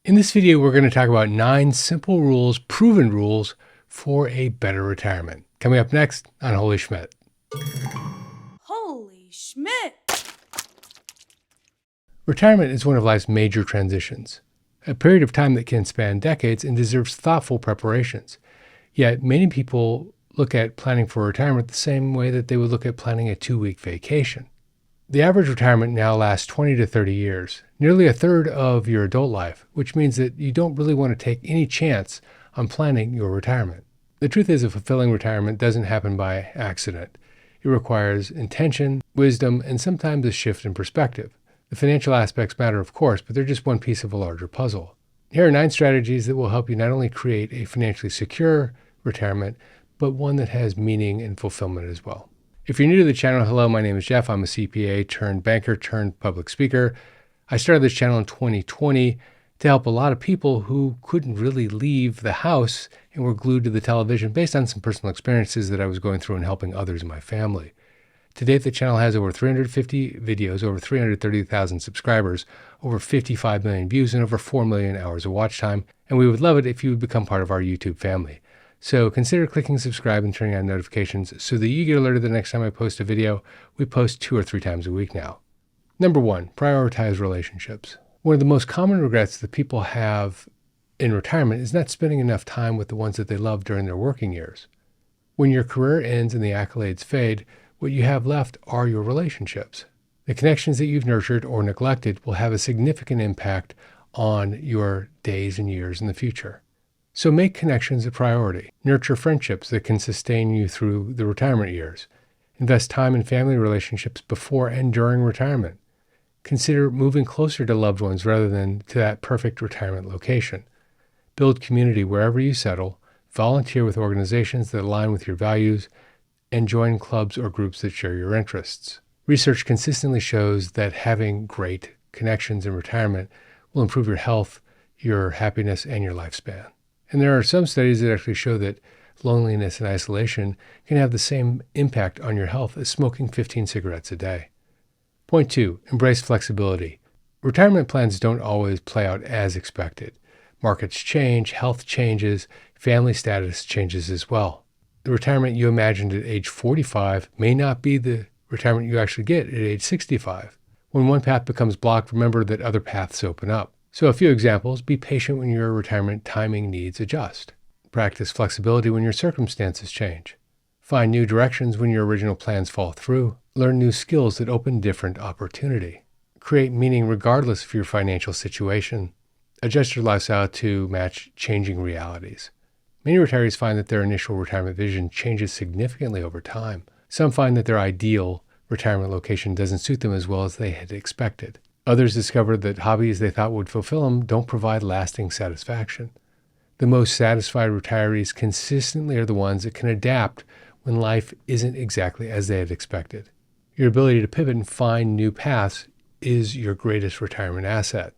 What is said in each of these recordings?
In this video, we're going to talk about 9 simple rules, proven rules for a better retirement. Coming up next on Holy Schmidt. Holy Schmidt! Retirement is one of life's major transitions, a period of time that can span decades and deserves thoughtful preparations. Yet many people look at planning for retirement the same way that they would look at planning a 2-week vacation. The average retirement now lasts 20 to 30 years, nearly a third of your adult life, which means that you don't really want to take any chance on planning your retirement. The truth is, a fulfilling retirement doesn't happen by accident. It requires intention, wisdom, and sometimes a shift in perspective. The financial aspects matter, of course, but they're just one piece of a larger puzzle. Here are 9 strategies that will help you not only create a financially secure retirement, but one that has meaning and fulfillment as well. If you're new to the channel, hello, my name is Jeff. I'm a CPA turned banker turned public speaker. I started this channel in 2020 to help a lot of people who couldn't really leave the house and were glued to the television based on some personal experiences that I was going through and helping others in my family. To date, the channel has over 350 videos, over 330,000 subscribers, over 55 million views, and over 4 million hours of watch time. And we would love it if you would become part of our YouTube family. So consider clicking subscribe and turning on notifications so that you get alerted the next time I post a video. We post 2 or 3 times a week now. Number 1, prioritize relationships. One of the most common regrets that people have in retirement is not spending enough time with the ones that they love during their working years. When your career ends and the accolades fade, what you have left are your relationships. The connections that you've nurtured or neglected will have a significant impact on your days and years in the future. So make connections a priority. Nurture friendships that can sustain you through the retirement years. Invest time in family relationships before and during retirement. Consider moving closer to loved ones rather than to that perfect retirement location. Build community wherever you settle. Volunteer with organizations that align with your values, and join clubs or groups that share your interests. Research consistently shows that having great connections in retirement will improve your health, your happiness, and your lifespan. And there are some studies that actually show that loneliness and isolation can have the same impact on your health as smoking 15 cigarettes a day. Point 2, embrace flexibility. Retirement plans don't always play out as expected. Markets change, health changes, family status changes as well. The retirement you imagined at age 45 may not be the retirement you actually get at age 65. When one path becomes blocked, remember that other paths open up. So a few examples: be patient when your retirement timing needs adjust. Practice flexibility when your circumstances change. Find new directions when your original plans fall through. Learn new skills that open different opportunity. Create meaning regardless of your financial situation. Adjust your lifestyle to match changing realities. Many retirees find that their initial retirement vision changes significantly over time. Some find that their ideal retirement location doesn't suit them as well as they had expected. Others discover that hobbies they thought would fulfill them don't provide lasting satisfaction. The most satisfied retirees consistently are the ones that can adapt when life isn't exactly as they had expected. Your ability to pivot and find new paths is your greatest retirement asset.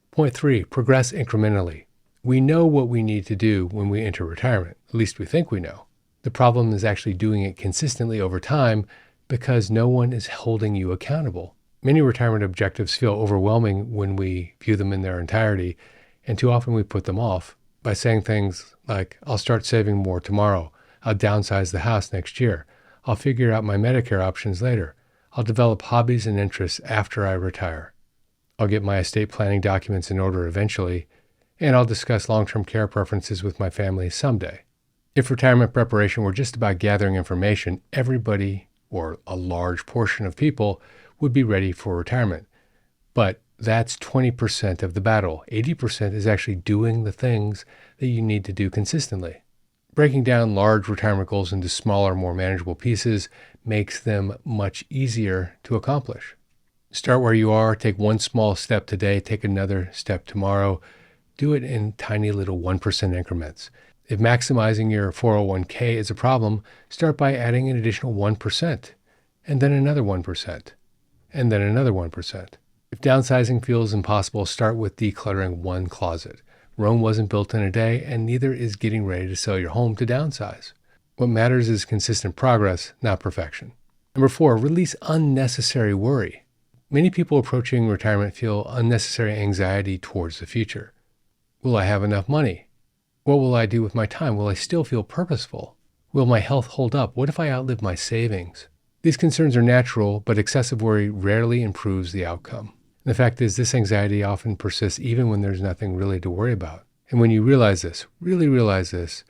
Point 3, progress incrementally. We know what we need to do when we enter retirement. At least we think we know. The problem is actually doing it consistently over time because no one is holding you accountable. Many retirement objectives feel overwhelming when we view them in their entirety, and too often we put them off by saying things like, I'll start saving more tomorrow. I'll downsize the house next year. I'll figure out my Medicare options later. I'll develop hobbies and interests after I retire. I'll get my estate planning documents in order eventually, and I'll discuss long-term care preferences with my family someday. If retirement preparation were just about gathering information, everybody, or a large portion of people, would be ready for retirement. But that's 20% of the battle. 80% is actually doing the things that you need to do consistently. Breaking down large retirement goals into smaller, more manageable pieces makes them much easier to accomplish. Start where you are, take one small step today, take another step tomorrow. Do it in tiny little 1% increments. If maximizing your 401k is a problem, start by adding an additional 1%, and then another 1%, and then another 1%. If downsizing feels impossible, start with decluttering one closet. Rome wasn't built in a day, and neither is getting ready to sell your home to downsize. What matters is consistent progress, not perfection. Number 4, release unnecessary worry. Many people approaching retirement feel unnecessary anxiety towards the future. Will I have enough money? What will I do with my time? Will I still feel purposeful? Will my health hold up? What if I outlive my savings? These concerns are natural, but excessive worry rarely improves the outcome. And the fact is, this anxiety often persists even when there's nothing really to worry about. And when you realize this, really realize this,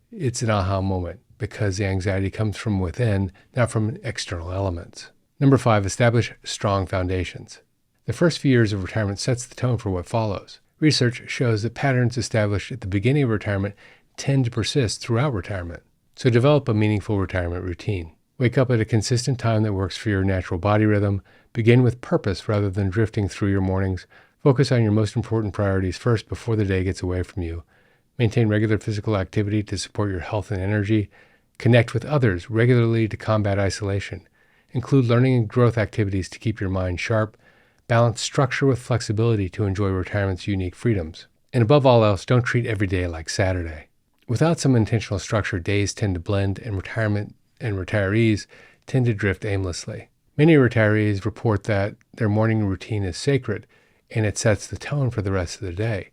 it's an aha moment, because the anxiety comes from within, not from external elements. Number 5, establish strong foundations. The first few years of retirement sets the tone for what follows. Research shows that patterns established at the beginning of retirement tend to persist throughout retirement. So develop a meaningful retirement routine. Wake up at a consistent time that works for your natural body rhythm. Begin with purpose rather than drifting through your mornings. Focus on your most important priorities first before the day gets away from you. Maintain regular physical activity to support your health and energy. Connect with others regularly to combat isolation. Include learning and growth activities to keep your mind sharp. Balance structure with flexibility to enjoy retirement's unique freedoms. And above all else, don't treat every day like Saturday. Without some intentional structure, days tend to blend, and retirement and retirees tend to drift aimlessly. Many retirees report that their morning routine is sacred, and it sets the tone for the rest of the day.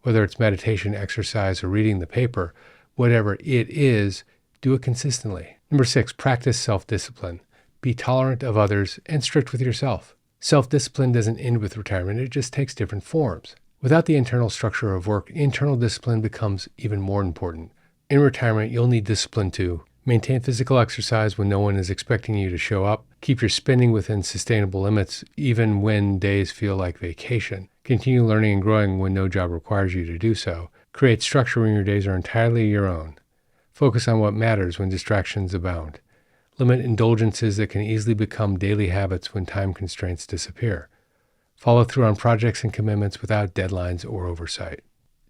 Whether it's meditation, exercise, or reading the paper, whatever it is, do it consistently. Number 6, practice self-discipline. Be tolerant of others and strict with yourself. Self-discipline doesn't end with retirement, it just takes different forms. Without the internal structure of work, internal discipline becomes even more important. In retirement, you'll need discipline too. Maintain physical exercise when no one is expecting you to show up. Keep your spending within sustainable limits, even when days feel like vacation. Continue learning and growing when no job requires you to do so. Create structure when your days are entirely your own. Focus on what matters when distractions abound. Limit indulgences that can easily become daily habits when time constraints disappear. Follow through on projects and commitments without deadlines or oversight.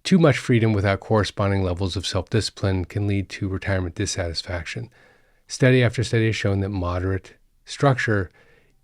Too much freedom without corresponding levels of self-discipline can lead to retirement dissatisfaction. Study after study has shown that moderate structure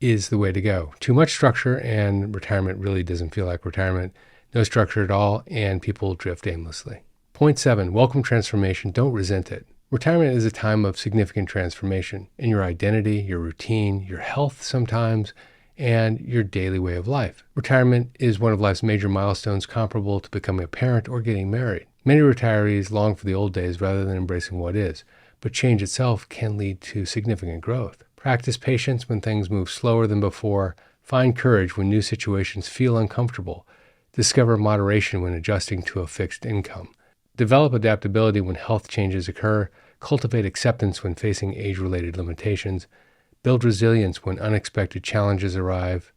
is the way to go. Too much structure and retirement really doesn't feel like retirement. No structure at all, and people drift aimlessly. Point 7, welcome transformation. Don't resent it. Retirement is a time of significant transformation in your identity, your routine, your health sometimes, and your daily way of life. Retirement is one of life's major milestones comparable to becoming a parent or getting married. Many retirees long for the old days rather than embracing what is, but change itself can lead to significant growth. Practice patience when things move slower than before. Find courage when new situations feel uncomfortable. Discover moderation when adjusting to a fixed income. Develop adaptability when health changes occur. Cultivate acceptance when facing age-related limitations. Build resilience when unexpected challenges arrive,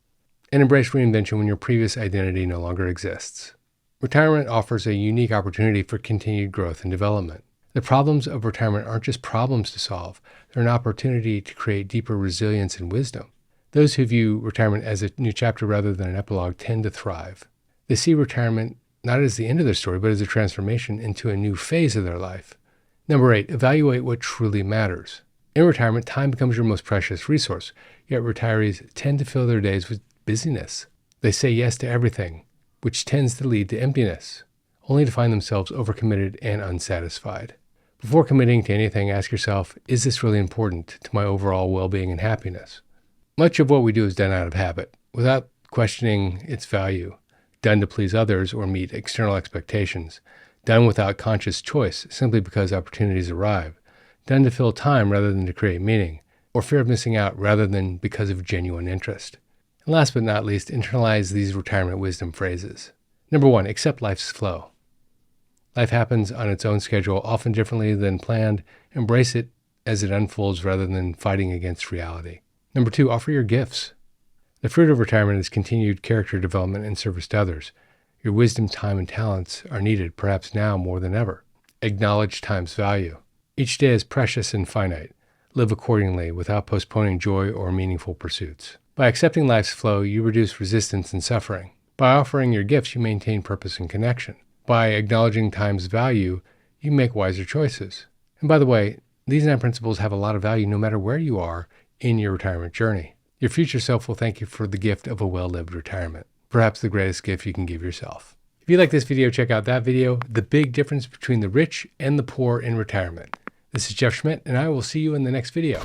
and embrace reinvention when your previous identity no longer exists. Retirement offers a unique opportunity for continued growth and development. The problems of retirement aren't just problems to solve, they're an opportunity to create deeper resilience and wisdom. Those who view retirement as a new chapter rather than an epilogue tend to thrive. They see retirement not as the end of their story, but as a transformation into a new phase of their life. Number 8, evaluate what truly matters. In retirement, time becomes your most precious resource, yet retirees tend to fill their days with busyness. They say yes to everything, which tends to lead to emptiness, only to find themselves overcommitted and unsatisfied. Before committing to anything, ask yourself, is this really important to my overall well-being and happiness? Much of what we do is done out of habit, without questioning its value, done to please others or meet external expectations, done without conscious choice simply because opportunities arrive, done to fill time rather than to create meaning, or fear of missing out rather than because of genuine interest. And last but not least, internalize these retirement wisdom phrases. Number 1, accept life's flow. Life happens on its own schedule, often differently than planned. Embrace it as it unfolds rather than fighting against reality. Number 2, offer your gifts. The fruit of retirement is continued character development and service to others. Your wisdom, time, and talents are needed, perhaps now more than ever. Acknowledge time's value. Each day is precious and finite. Live accordingly without postponing joy or meaningful pursuits. By accepting life's flow, you reduce resistance and suffering. By offering your gifts, you maintain purpose and connection. By acknowledging time's value, you make wiser choices. And by the way, these 9 principles have a lot of value no matter where you are in your retirement journey. Your future self will thank you for the gift of a well-lived retirement, perhaps the greatest gift you can give yourself. If you like this video, check out that video, The Big Difference Between the Rich and the Poor in Retirement. This is Jeff Schmidt, and I will see you in the next video.